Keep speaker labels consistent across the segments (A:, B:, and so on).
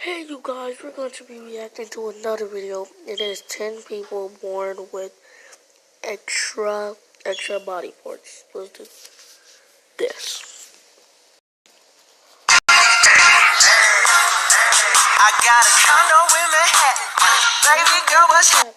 A: Hey you guys, we're going to be reacting to another video. It is 10 people born with extra body parts. Let's do this.
B: I got a condo in Manhattan. Baby girl, what's happening?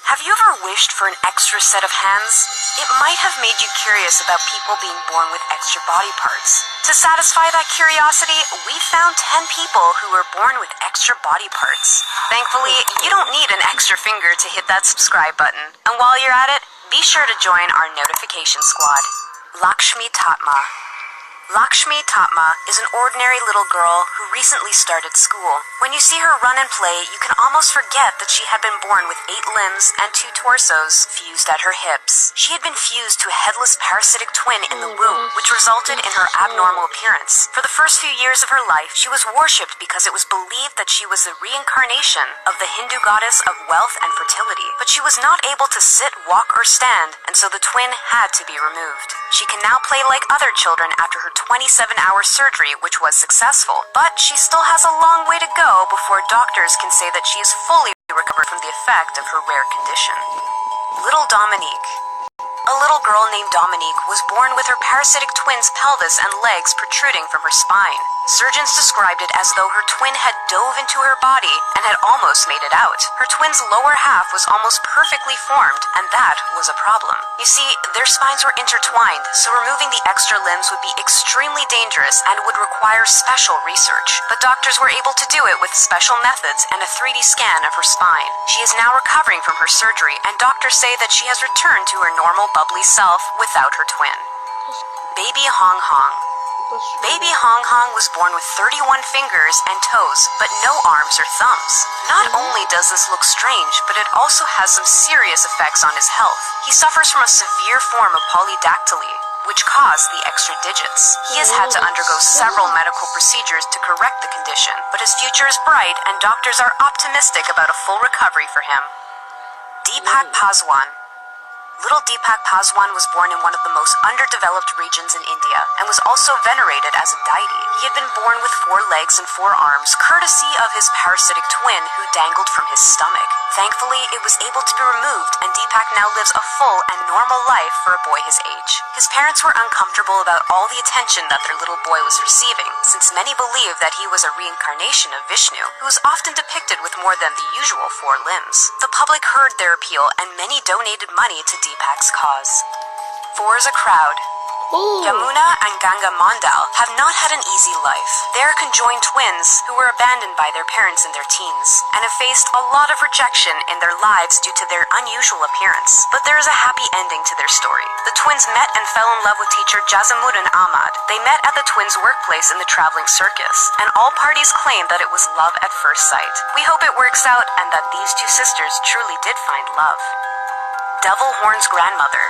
B: Have you ever wished for an extra set of hands? It might have made you curious about people being born with extra body parts. To satisfy that curiosity, we found 10 people who were born with extra body parts. Thankfully, you don't need an extra finger to hit that subscribe button. And while you're at it, be sure to join our notification squad. Lakshmi Tatma. Lakshmi Tatma is an ordinary little girl who recently started school. When you see her run and play, you can almost forget that she had been born with 8 limbs and 2 torsos fused at her hips. She had been fused to a headless parasitic twin in the womb, which resulted in her abnormal appearance. For the first few years of her life, she was worshipped because it was believed that she was the reincarnation of the Hindu goddess of wealth and fertility. But she was not able to sit, walk, or stand, and so the twin had to be removed. She can now play like other children after her 27-hour surgery, which was successful, but she still has a long way to go before doctors can say that she is fully recovered from the effect of her rare condition. Little Dominique. A little girl named Dominique was born with her parasitic twin's pelvis and legs protruding from her spine. Surgeons described it as though her twin had dove into her body and had almost made it out. Her twin's lower half was almost perfectly formed, and that was a problem. You see, their spines were intertwined, so removing the extra limbs would be extremely dangerous and would require special research. But doctors were able to do it with special methods and a 3D scan of her spine. She is now recovering from her surgery, and doctors say that she has returned to her normal bubbly self without her twin. Baby Hong Hong. Baby Hong Hong was born with 31 fingers and toes, but no arms or thumbs. Not only does this look strange, but it also has some serious effects on his health. He suffers from a severe form of polydactyly, which caused the extra digits. He has had to undergo several medical procedures to correct the condition, but his future is bright and doctors are optimistic about a full recovery for him. Deepak Paswan. Little Deepak Paswan was born in one of the most underdeveloped regions in India and was also venerated as a deity. He had been born with 4 legs and 4 arms, courtesy of his parasitic twin who dangled from his stomach. Thankfully, it was able to be removed, and Deepak now lives a full and normal life for a boy his age. His parents were uncomfortable about all the attention that their little boy was receiving, since many believed that he was a reincarnation of Vishnu, who was often depicted with more than the usual 4 limbs. The public heard their appeal, and many donated money to Deepak's cause. 4 is a crowd. Yamuna and Ganga Mandal have not had an easy life. They are conjoined twins who were abandoned by their parents in their teens and have faced a lot of rejection in their lives due to their unusual appearance. But there is a happy ending to their story. The twins met and fell in love with teacher Jazamuddin Ahmad. They met at the twins' workplace in the traveling circus, and all parties claimed that it was love at first sight. We hope it works out and that these 2 sisters truly did find love. Devil Horn's grandmother.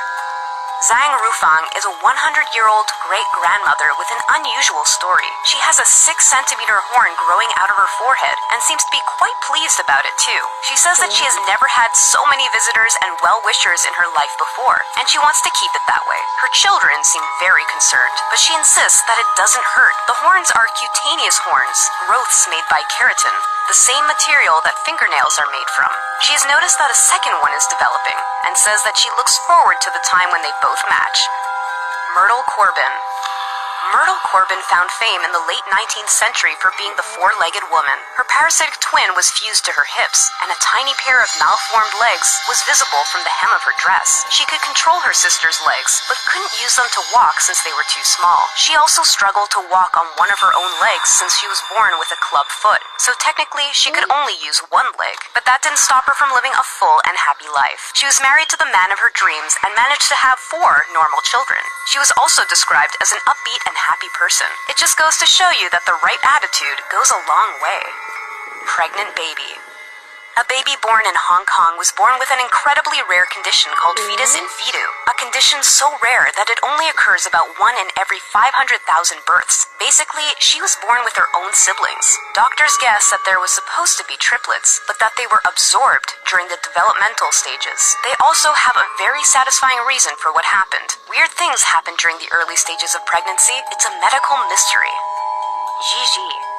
B: Zhang Rufang is a 100-year-old great-grandmother with an unusual story. She has a 6-centimeter horn growing out of her forehead and seems to be quite pleased about it too. She says that she has never had so many visitors and well-wishers in her life before, and she wants to keep it that way. Her children seem very concerned, but she insists that it doesn't hurt. The horns are cutaneous horns, growths made by keratin, the same material that fingernails are made from. She has noticed that a second one is developing, and says that she looks forward to the time when they both match. Myrtle Corbin. Myrtle Corbin found fame in the late 19th century for being the 4-legged woman. Her parasitic twin was fused to her hips, and a tiny pair of malformed legs was visible from the hem of her dress. She could control her sister's legs, but couldn't use them to walk since they were too small. She also struggled to walk on one of her own legs since she was born with a club foot, so technically she could only use 1 leg. But that didn't stop her from living a full and happy life. She was married to the man of her dreams and managed to have 4 normal children. She was also described as an upbeat and happy person. It just goes to show you that the right attitude goes a long way. Pregnant baby. A baby born in Hong Kong was born with an incredibly rare condition called fetus infitu, a condition so rare that it only occurs about 1 in every 500,000 births. Basically, she was born with her own siblings. Doctors guessed that there was supposed to be triplets, but that they were absorbed during the developmental stages. They also have a very satisfying reason for what happened. Weird things happen during the early stages of pregnancy. It's a medical mystery. Gigi.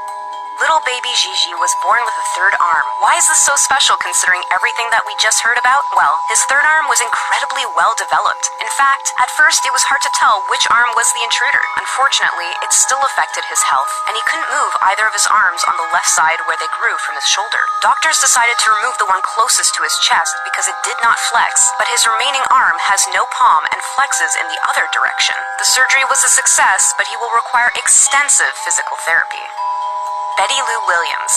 B: Little baby Gigi was born with a third arm. Why is this so special considering everything that we just heard about? Well, his third arm was incredibly well developed. In fact, at first it was hard to tell which arm was the intruder. Unfortunately, it still affected his health, and he couldn't move either of his arms on the left side where they grew from his shoulder. Doctors decided to remove the one closest to his chest because it did not flex, but his remaining arm has no palm and flexes in the other direction. The surgery was a success, but he will require extensive physical therapy. Betty Lou Williams.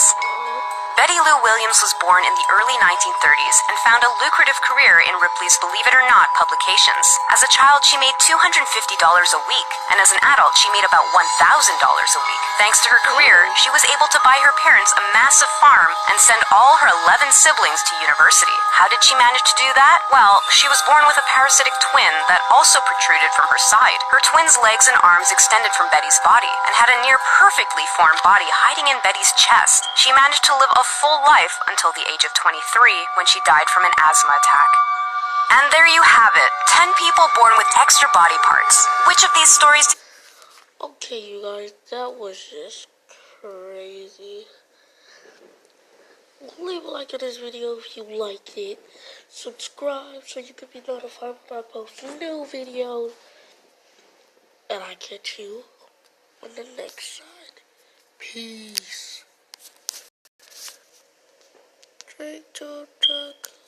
B: Betty Lou Williams was born in the early 1930s and found a lucrative career in Ripley's Believe It or Not publications. As a child, she made $250 a week, and as an adult, she made about $1,000 a week. Thanks to her career, she was able to buy her parents a massive farm and send all her 11 siblings to university. How did she manage to do that? Well, she was born with a parasitic twin that also protruded from her side. Her twin's legs and arms extended from Betty's body and had a near perfectly formed body hiding in Betty's chest. She managed to live a full life until the age of 23 when she died from an asthma attack. And there you have it, 10 people born with extra body parts. Which of these stories...
A: Okay, you guys, that was just crazy. Leave a like on this video if you liked it. Subscribe so you can be notified when I post new videos. And I catch you on the next side. Peace. Drink to drug.